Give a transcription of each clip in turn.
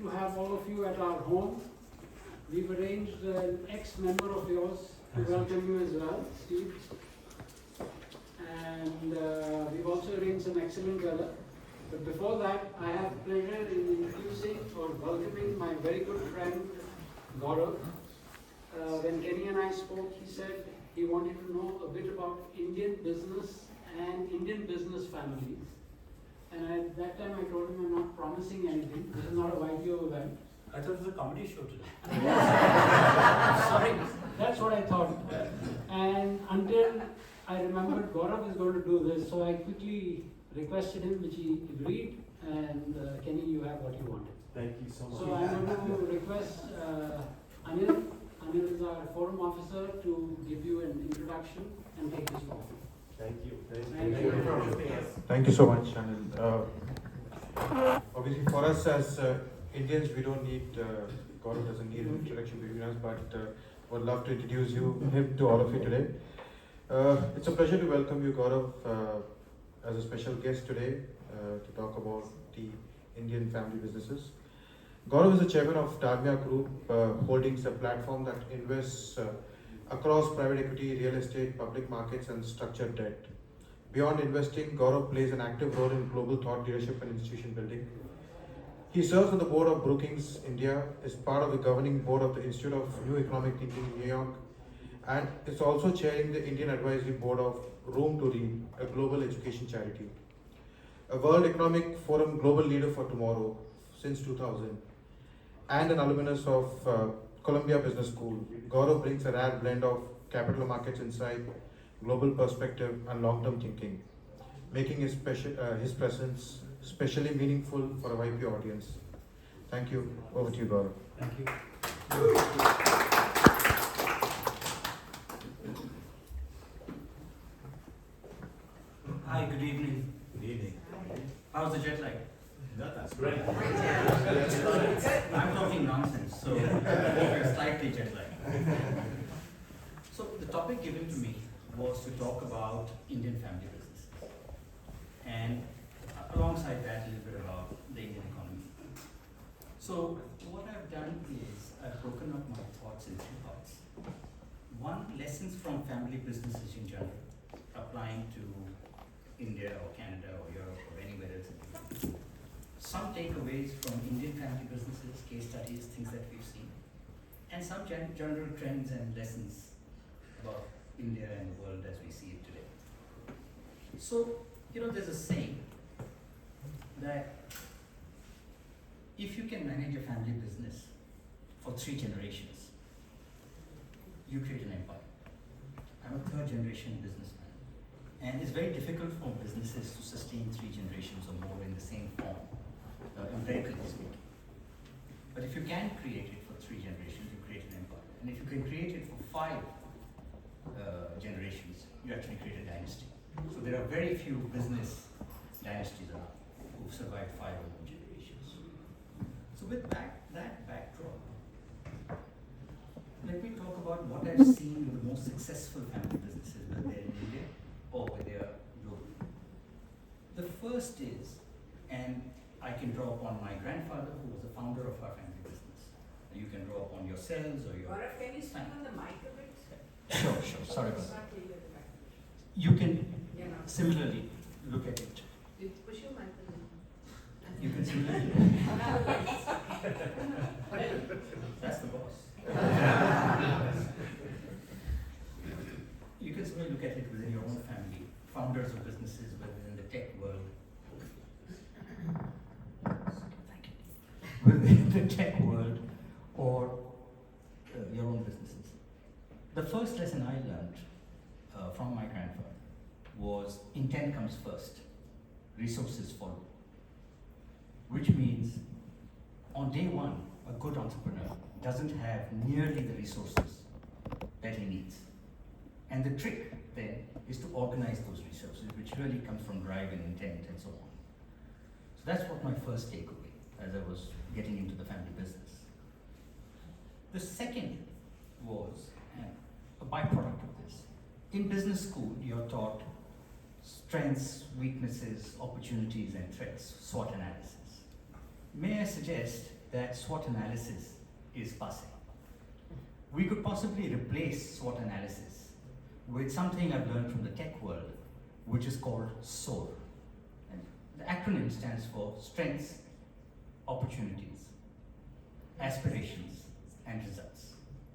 to have all of you at our home. We've arranged an ex-member of yours to welcome you as well, Steve. And we've also arranged some excellent weather. But before that, I have pleasure in introducing or welcoming my very good friend, Gaurav. When Kenny and I spoke, he said he wanted to know a bit about Indian business and Indian business families. And at that time I told him I'm not promising anything. This is not a YPO event. I thought it was a comedy show today. Sorry, that's what I thought. And until I remembered Gaurav is going to do this, so I quickly requested him, which he agreed. And Kenny, you have what you wanted. Thank you so much. So I'm going to request Anil. Anil is our forum officer to give you an introduction and take this forward. Thank you. Thank you. Thank you so much, Anil. Obviously, for us as Indians, we don't need, Gaurav doesn't need an introduction between us, but would love to introduce him to all of you today. It's a pleasure to welcome you, Gaurav, as a special guest today to talk about the Indian family businesses. Gaurav is the chairman of Dalmia Group Holdings, a platform that invests across private equity, real estate, public markets, and structured debt. Beyond investing, Gaurav plays an active role in global thought leadership and institution building. He serves on the board of Brookings India, is part of the governing board of the Institute of New Economic Thinking in New York, and is also chairing the Indian advisory board of Room to Read, a global education charity. A World Economic Forum Global Leader for Tomorrow since 2000, and an alumnus of Columbia Business School. Gaurav brings a rare blend of capital markets insight, global perspective, and long-term thinking, making his presence especially meaningful for a YPO audience. Thank you. Over to you, Gaurav. Thank you. Hi, good evening. Good evening. How's the jet lag? No, that's great. I'm talking nonsense, so we're slightly jet lagged. So the topic given to me was to talk about Indian family businesses, and alongside that, a little bit about the Indian economy. So what I've done is I've broken up my thoughts in three parts. One, lessons from family businesses in general, applying to India or Canada or Europe or anywhere else in the world. Some takeaways from Indian family businesses, case studies, things that we've seen, and some general trends and lessons about India and the world as we see it today. So, there's a saying that if you can manage a family business for 3 generations, you create an empire. I'm a 3rd generation businessman, and it's very difficult for businesses to sustain 3 generations or more in the same form, empirically speaking. But if you can create it for 3 generations, you create an empire. And if you can create it for 5 generations, you actually create a dynasty. So there are very few business dynasties around who've survived 5 or more generations. So with that backdrop, let me talk about what I've seen with the most successful family businesses, whether they're in India or whether they're global. The first is, and I can draw upon my grandfather, who was the founder of our family business. You can draw upon yourselves or your... Gaurav, can you speak on the mic a bit? Sure, sorry about It's that. not clear at the back. You can Yeah, no. similarly look at it. You push your mic a little. You can similarly... That's the boss. You can similarly look at it within your own family. Founders of businesses, whether in the tech world, within the tech world, or your own businesses. The first lesson I learned from my grandfather was intent comes first, resources follow. Which means on day one, a good entrepreneur doesn't have nearly the resources that he needs. And the trick then is to organize those resources, which really comes from drive and intent and so on. So that's what my first takeaway as I was getting into the family business. The second was a byproduct of this. In business school, you're taught strengths, weaknesses, opportunities, and threats, SWOT analysis. May I suggest that SWOT analysis is passé. We could possibly replace SWOT analysis with something I've learned from the tech world, which is called SOAR. And the acronym stands for Strengths, Opportunities, Aspirations, and Results.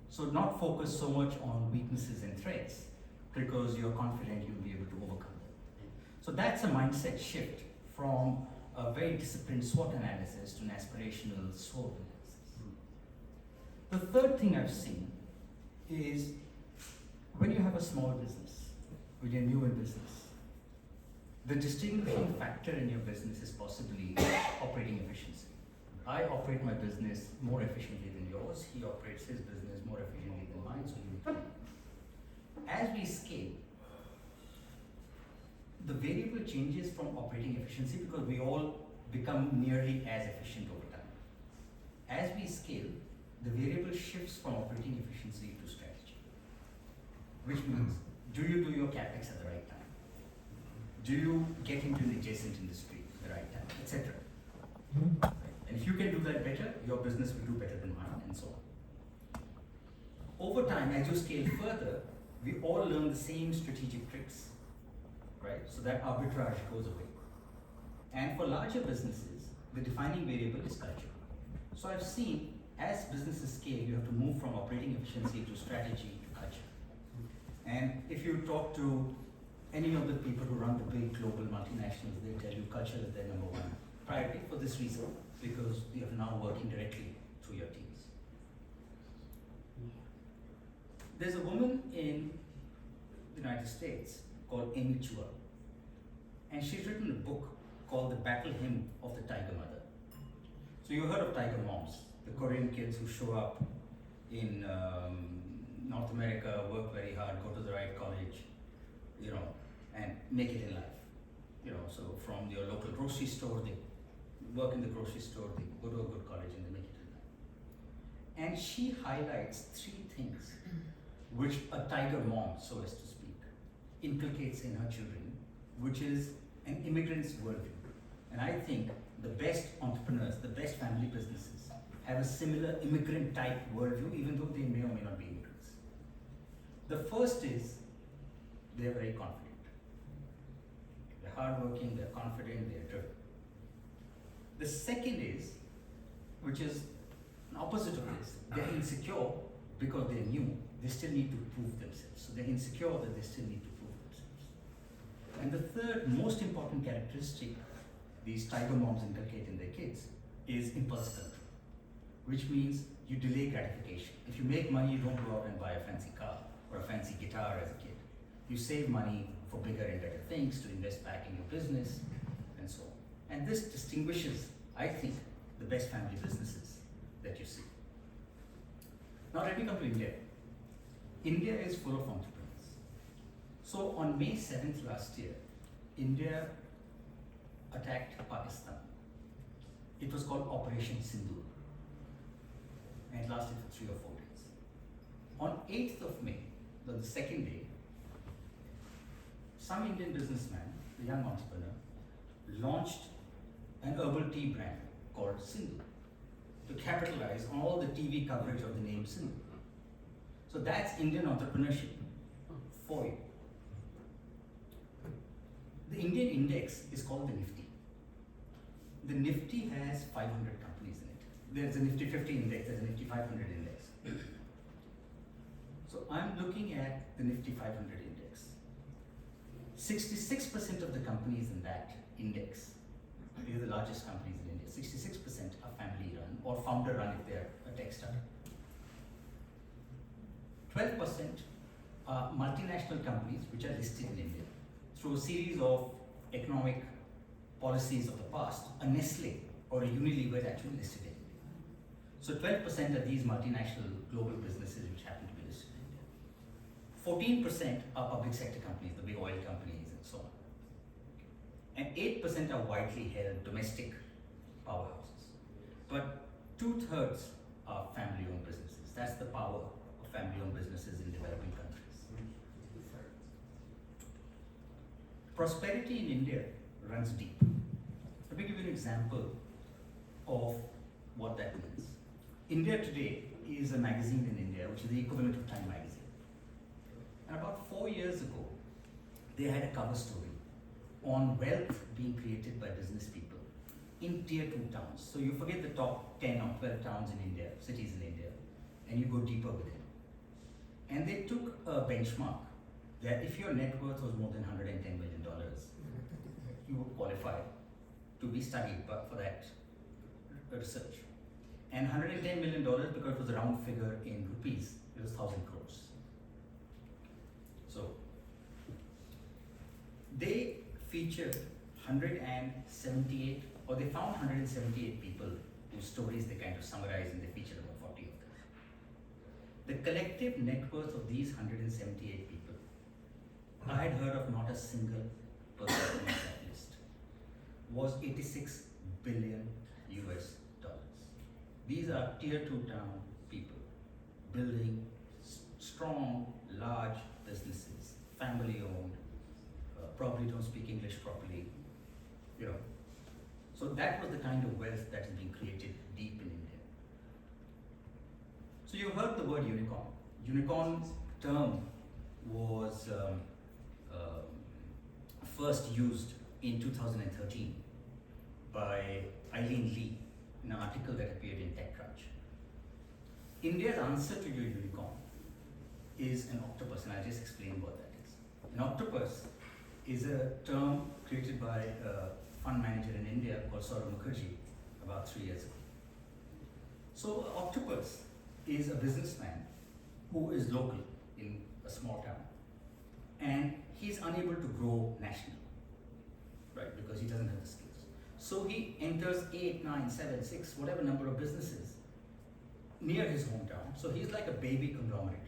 So not focus so much on weaknesses and threats, because you're confident you'll be able to overcome them. So that's a mindset shift from a very disciplined SWOT analysis to an aspirational SWOT analysis. The third thing I've seen is when you have a small business, when you're new in business, the distinguishing factor in your business is possibly operating efficiency. I operate my business more efficiently than yours, he operates his business more efficiently than mine, so you. As we scale, the variable changes from operating efficiency because we all become nearly as efficient over time. As we scale, the variable shifts from operating efficiency to strategy, which means, do you do your capex at the right time? Do you get into an adjacent industry at the right time, etc. And if you can do that better, your business will do better than mine, and so on. Over time, as you scale further, we all learn the same strategic tricks, right? So that arbitrage goes away. And for larger businesses, the defining variable is culture. So I've seen as businesses scale, you have to move from operating efficiency to strategy to culture. And if you talk to any of the people who run the big global multinationals, they tell you culture is their number one priority for this reason, because you're now working directly through your teams. There's a woman in the United States called Amy Chua, and she's written a book called The Battle Hymn of the Tiger Mother. So you heard of tiger moms, the Korean kids who show up in North America, work very hard, go to the right college, and make it in life. So from your local grocery store, they work in the grocery store, they go to a good college and they make it in life. And she highlights three things which a tiger mom, so as to speak, inculcates in her children, which is an immigrant's worldview. And I think the best entrepreneurs, the best family businesses have a similar immigrant type worldview, even though they may or may not be immigrants. The first is they're very confident. They're hardworking, they're confident, they're driven. The second is, which is an opposite of this, they're insecure because they're new, they still need to prove themselves. So they're insecure that they still need to prove themselves. And the third most important characteristic these tiger moms inculcate in their kids is impulse control, which means you delay gratification. If you make money, you don't go out and buy a fancy car or a fancy guitar as a kid. You save money for bigger and better things, to invest back in your business, and so on. And this distinguishes, I think, the best family businesses that you see. Now let me come to India. India is full of entrepreneurs. So on May 7th last year, India attacked Pakistan. It was called Operation Sindoor, and it lasted for 3 or 4 days. On 8th of May, the second day, some Indian businessman, a young entrepreneur, launched an herbal tea brand called Sindoor to capitalize on all the TV coverage of the name Sindoor. So that's Indian entrepreneurship for you. The Indian index is called the Nifty. The Nifty has 500 companies in it. There's a Nifty 50 index, there's a Nifty 500 index. So I'm looking at the Nifty 500 index. 66% of the companies in that index, these are the largest companies in India, 66% are family run or founder run if they're a tech startup. 12% are multinational companies which are listed in India through a series of economic policies of the past. A Nestle or a Unilever is actually listed in India. So 12% are these multinational global businesses which happen to be listed in India. 14% are public sector companies, the big oil companies and so on. And 8% are widely held domestic powerhouses. But 2/3 are family-owned businesses. That's the power of family-owned businesses in developing countries. Prosperity in India runs deep. Let me give you an example of what that means. India Today is a magazine in India, which is the equivalent of Time magazine. And about 4 years ago, they had a cover story on wealth being created by business people in tier 2 towns. So you forget the top 10 or 12 towns in India, cities in India, and you go deeper within. And they took a benchmark that if your net worth was more than $110 million, you would qualify to be studied for that research. And $110 million, because it was a round figure in rupees, it was 1,000 crores. So they featured 178, or they found 178 people whose stories they kind of summarized, and they featured about 40 of them. The collective net worth of these 178 people, I had heard of not a single person on that list, was 86 billion US dollars. These are tier 2 town people building strong, large businesses, family owned, probably don't speak English properly, you know. So that was the kind of wealth that is being created deep in India. So you heard the word unicorn. Unicorn term was first used in 2013 by Eileen Lee in an article that appeared in TechCrunch. India's answer to your unicorn is an octopus, and I'll just explain what that is. An octopus is a term created by a fund manager in India called Saurav Mukherjee about 3 years ago. So an octopus is a businessman who is local in a small town, and he's unable to grow nationally, right, because he doesn't have the skills. So he enters 8, 9, 7, 6, whatever number of businesses near his hometown. So he's like a baby conglomerate.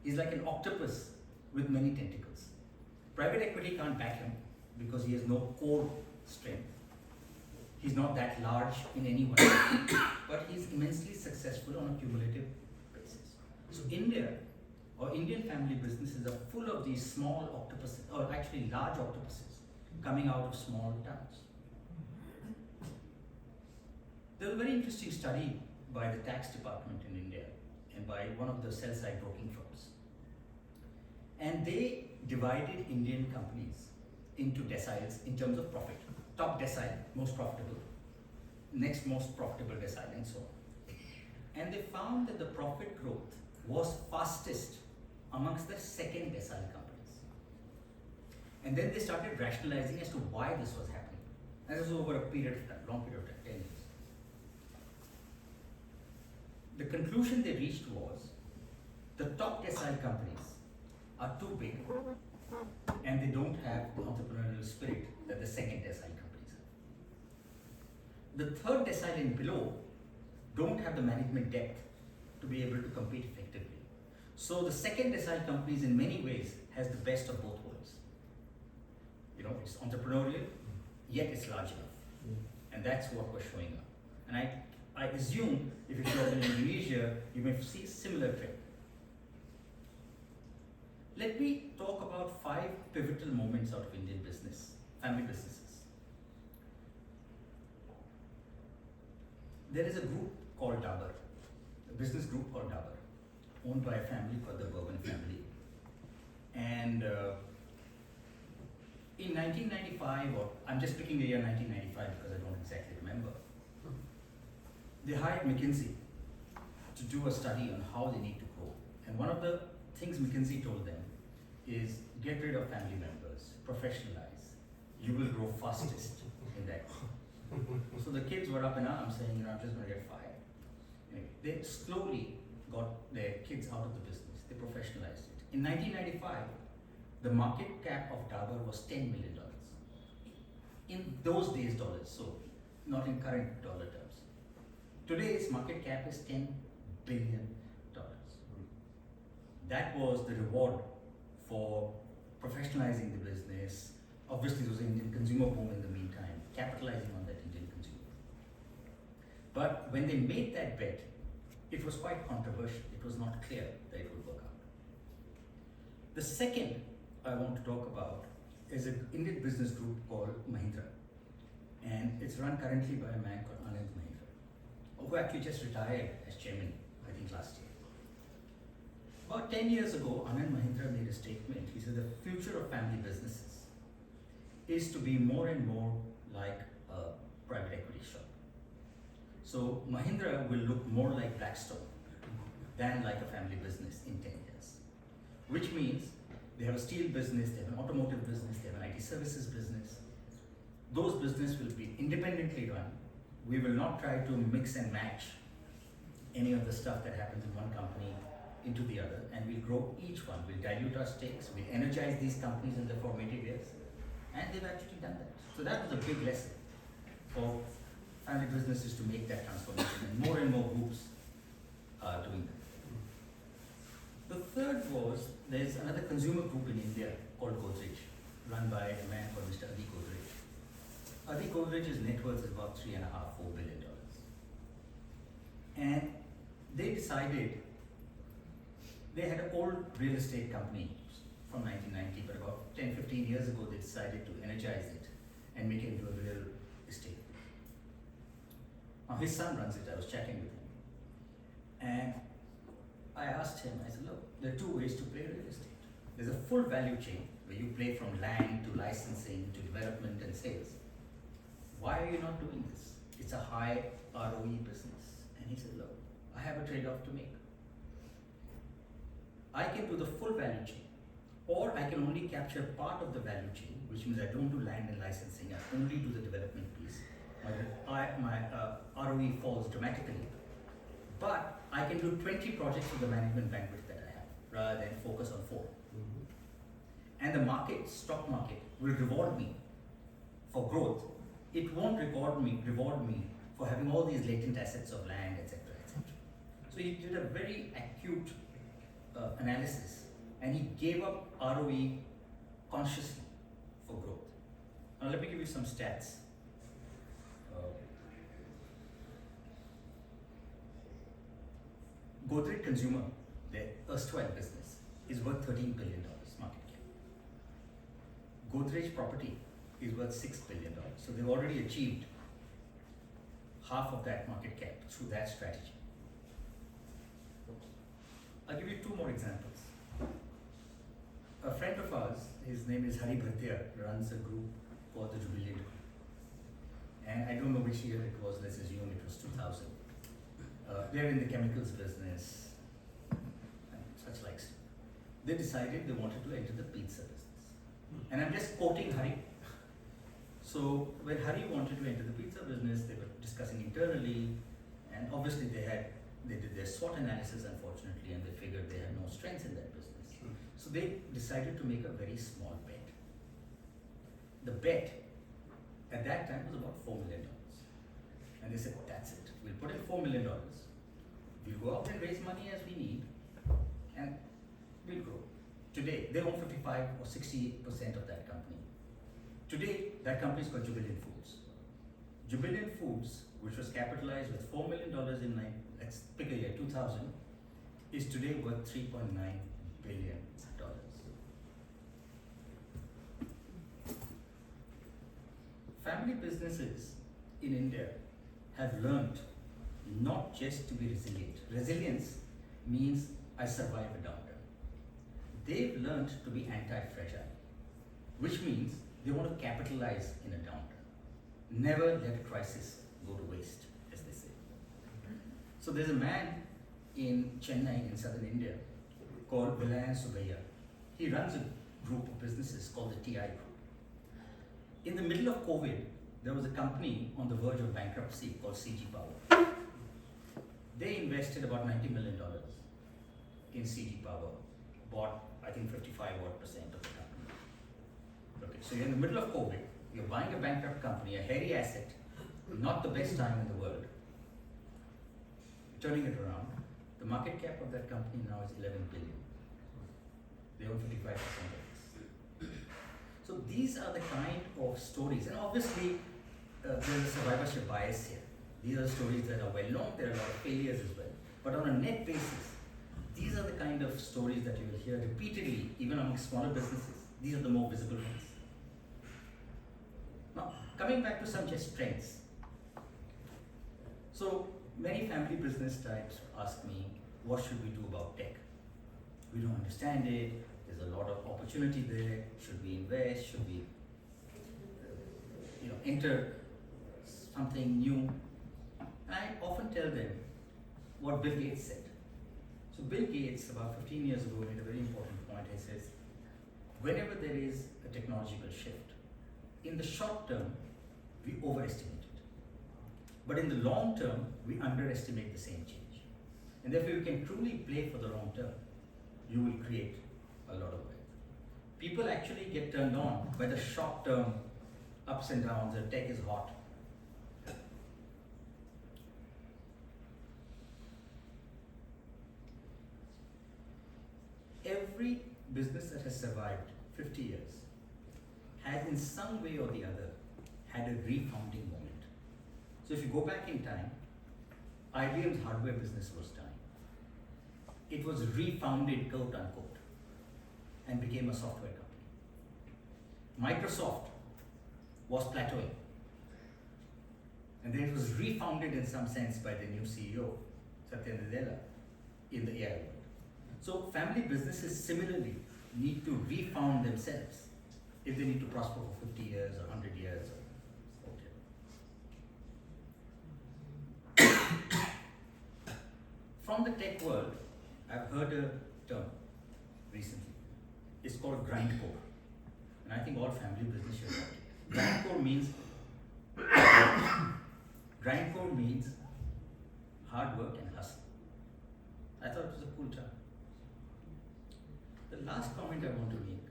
He's like an octopus with many tentacles. Private equity can't back him because he has no core strength. He's not that large in any way, but he's immensely successful on a cumulative basis. So India, or Indian family businesses, are full of these small octopuses, or actually large octopuses, coming out of small towns. There was a very interesting study by the tax department in India and by one of the sell-side broking firms. And they divided Indian companies into deciles in terms of profit. Top decile, most profitable. Next most profitable decile, and so on. And they found that the profit growth was fastest amongst the second decile companies. And then they started rationalizing as to why this was happening. And this was over a period of time, long period of time, 10 years. The conclusion they reached was the top decile companies are too big and they don't have the entrepreneurial spirit that the second decile companies have. The third decile and below don't have the management depth to be able to compete effectively. So the second decile companies in many ways has the best of both worlds. You know, it's entrepreneurial, yet it's large enough. And that's what was showing up. And I assume if you show up in Indonesia, you may see a similar trend. Let me talk about 5 pivotal moments out of Indian business, family businesses. There is a group called Dabur, a business group called Dabur, owned by a family called the Burman family. And in 1995, or I'm just picking the year 1995 because I don't exactly remember, they hired McKinsey to do a study on how they need to grow. And one of the things McKinsey told them is get rid of family members, professionalize. You will grow fastest in that. So the kids were up in arms saying, I'm just going to get fired. Anyway, they slowly got their kids out of the business. They professionalized it. In 1995, the market cap of Dabur was $10 million. In those days, dollars, so not in current dollar terms. Today's market cap is $10 billion. That was the reward for professionalizing the business. Obviously, there was an Indian consumer boom in the meantime, capitalizing on that Indian consumer. But when they made that bet, it was quite controversial. It was not clear that it would work out. The second I want to talk about is an Indian business group called Mahindra. And it's run currently by a man called Mahindra. who actually just retired as chairman, I think last year. About 10 years ago, Anand Mahindra made a statement. He said the future of family businesses is to be more and more like a private equity shop. So Mahindra will look more like Blackstone than like a family business in 10 years. Which means they have a steel business, they have an automotive business, they have an IT services business. Those businesses will be independently run. We will not try to mix and match any of the stuff that happens in one company into the other, and we'll grow each one. We'll dilute our stakes, we'll energize these companies in the formative years, and they've actually done that. So that was a big lesson for family businesses to make that transformation, and more groups are doing that. The third was, there's another consumer group in India called Godrej, run by a man called Mr. Adi Godrej. Adi Godrej's net worth is about $3.5–4 billion. And they decided, they had an old real estate company from 1990, but about 10–15 years ago they decided to energize it and make it into a real estate. Now his son runs it, I was chatting with him. And I asked him, I said, look, there are two ways to play real estate. There's a full value chain where you play from land to licensing to development and sales. Why are you not doing this? It's a high ROE business. And he said, look, I have a trade-off to make. I can do the full value chain, or I can only capture part of the value chain, which means I don't do land and licensing, I only do the development piece. My ROE falls dramatically, but I can do 20 projects with the management bandwidth that I have, rather than focus on 4. And the market, stock market, will reward me for growth. It won't reward me for having all these latent assets of land, etc., etc. So he did a very acute analysis, and he gave up ROE consciously for growth. Now let me give you some stats. Godrej Consumer, their erstwhile business, is worth $13 billion market cap. Godrej Property is worth $6 billion. So they've already achieved half of that market cap through that strategy. I'll give you 2 more examples. A friend of ours, his name is Bhartia, runs a group called the Jubilant. And I don't know which year it was, let's assume it was 2000. They're in the chemicals business and such likes. They decided they wanted to enter the pizza business. And I'm just quoting Hari. So when Hari wanted to enter the pizza business, they were discussing internally, and obviously they did their SWOT analysis, unfortunately, and they figured they had no strengths in that business. So they decided to make a very small bet. The bet at that time was about $4 million. And they said, that's it. We'll put in $4 million. We'll go out and raise money as we need, and we'll grow. Today, they own 55 or 60% of that company. Today, that company is called Jubilant Foods. Jubilant Foods, which was capitalized with $4 million in let's pick a year, 2000, is today worth $3.9 billion. Family businesses in India have learned not just to be resilient. Resilience means I survive a downturn. They've learned to be anti-fragile, which means they want to capitalize in a downturn. Never let a crisis go to waste, as they say. So there's a man in Chennai, in southern India, called Vellayan. He runs a group of businesses called the TI Group. In the middle of COVID, there was a company on the verge of bankruptcy called CG Power. They invested about $90 million in CG Power, bought I think 55% of the company. Okay, so you're in the middle of COVID, you're buying a bankrupt company, a hairy asset, not the best time in the world, turning it around. The market cap of that company now is 11 billion. They own 55% of this. So these are the kind of stories, and obviously there's a survivorship bias here. These are stories that are well known, there are a lot of failures as well. But on a net basis, these are the kind of stories that you will hear repeatedly, even among smaller businesses. These are the more visible ones. Now, coming back to some just trends. So, Many family business types ask me, what should we do about tech? We don't understand it, there's a lot of opportunity there, should we invest, should we enter something new? And I often tell them what Bill Gates said. So Bill Gates, about 15 years ago, made a very important point. He says, whenever there is a technological shift, in the short term, we overestimate it. But in the long term, we underestimate the same change. And therefore, you can truly play for the long term. You will create a lot of wealth. People actually get turned on by the short term ups and downs. The tech is hot. Every business that has survived 50 years has in some way or the other had a refounding moment. So if you go back in time, IBM's hardware business was dying. It was refounded, quote unquote, and became a software company. Microsoft was plateauing. And then it was refounded in some sense by the new CEO, Satya Nadella, in the AI world. So family businesses similarly need to refound themselves if they need to prosper for 50 years or 100 years or whatever. From the tech world, I've heard a term recently. It's called grindcore. And I think all family business should have it. Grindcore means hard work and hustle. I thought it was a cool term. The last comment I want to make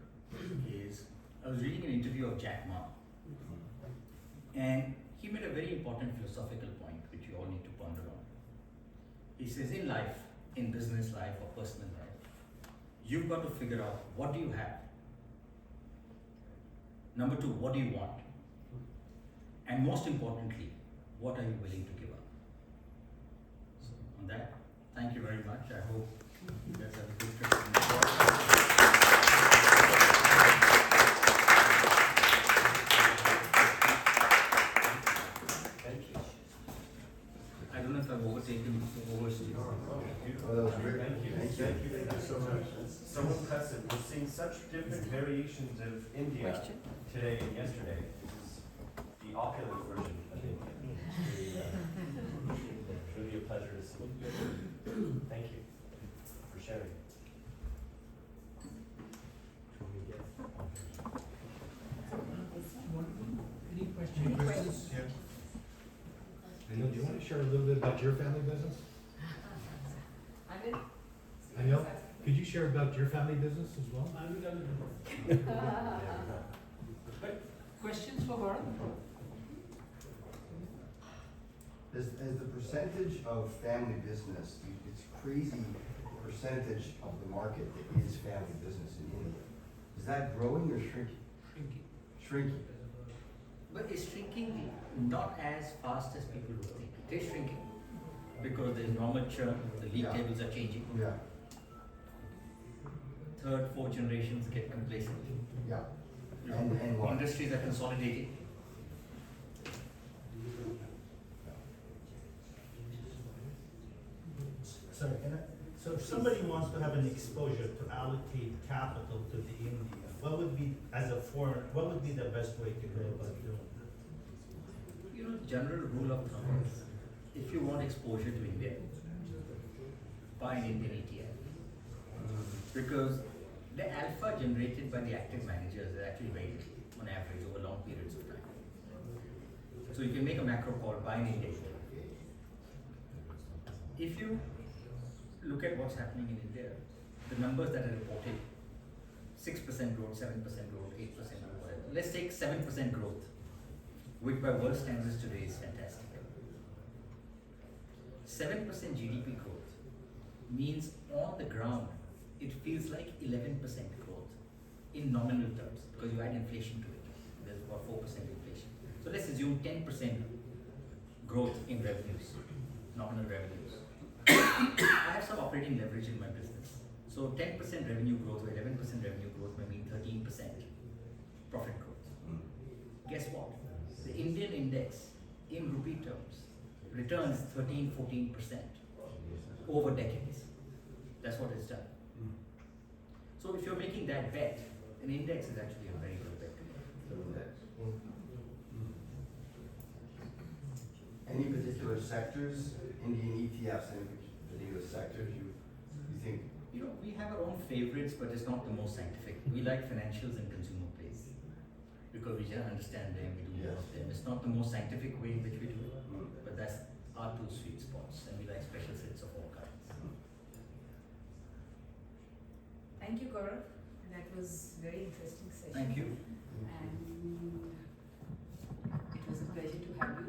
is, I was reading an interview of Jack Ma, and he made a very important philosophical point which you all need to ponder on. He says, in life, in business life or personal life, you've got to figure out what do you have. Number two, what do you want? And most importantly, what are you willing to give up? So on that, thank you very much. I hope you guys have a good trip. Thank you. I don't know if I've overtaken overstayed. Oh, that was great. Thank you so much. It's so impressive. We're seeing such different variations of India Question? today and yesterday. This is the opulent version of India. It's really a pleasure to see you. Thank you for sharing. Any questions? Yeah. Anil, do you want to share a little bit about your family business? Anil, could you share about your family business as well? Questions for Gaurav? As the percentage of family business, it's crazy percentage of the market that is family business in India. Is that growing or shrinking? Shrinking. But it's shrinking not as fast as people would think. It is shrinking because there's normal churn, the league Yeah. tables are changing. Yeah, Third, fourth generations get complacent. yeah. And what? Industries are consolidating. Sorry, so if somebody wants to have an exposure to allocate capital to the India, what would be, as a foreign, what would be the best way to go about doing that? You know, the general rule of thumb is, if you want exposure to India, buy an Indian ETF. Because the alpha generated by the active managers is actually very little, on average, over long periods of time. So you can make a macro call, buy an Indian ETF. If you look at what's happening in India, the numbers that are reported, 6% growth, 7% growth, 8% growth, whatever. Let's take 7% growth, which by world standards today is fantastic. 7% GDP growth means on the ground, it feels like 11% growth in nominal terms, because you add inflation to it. There's about 4% inflation. So let's assume 10% growth in revenues, nominal revenues. I have some operating leverage in my business. So 10% revenue growth or 11% revenue growth may mean 13% profit growth. Guess what? The Indian index in rupee terms returns 13-14% over decades. That's what it's done. So if you're making that bet, an index is actually a very good bet to make. Any particular sectors, Indian ETFs, any particular sectors you think? You know, we have our own favorites, but it's not the most scientific. We like financials and consumer plays because we just understand them, we do more of them. It's not the most scientific way in which we do it, but that's our two sweet spots, and we like special sets of all kinds. Thank you, Gaurav. That was very interesting session. Thank you. And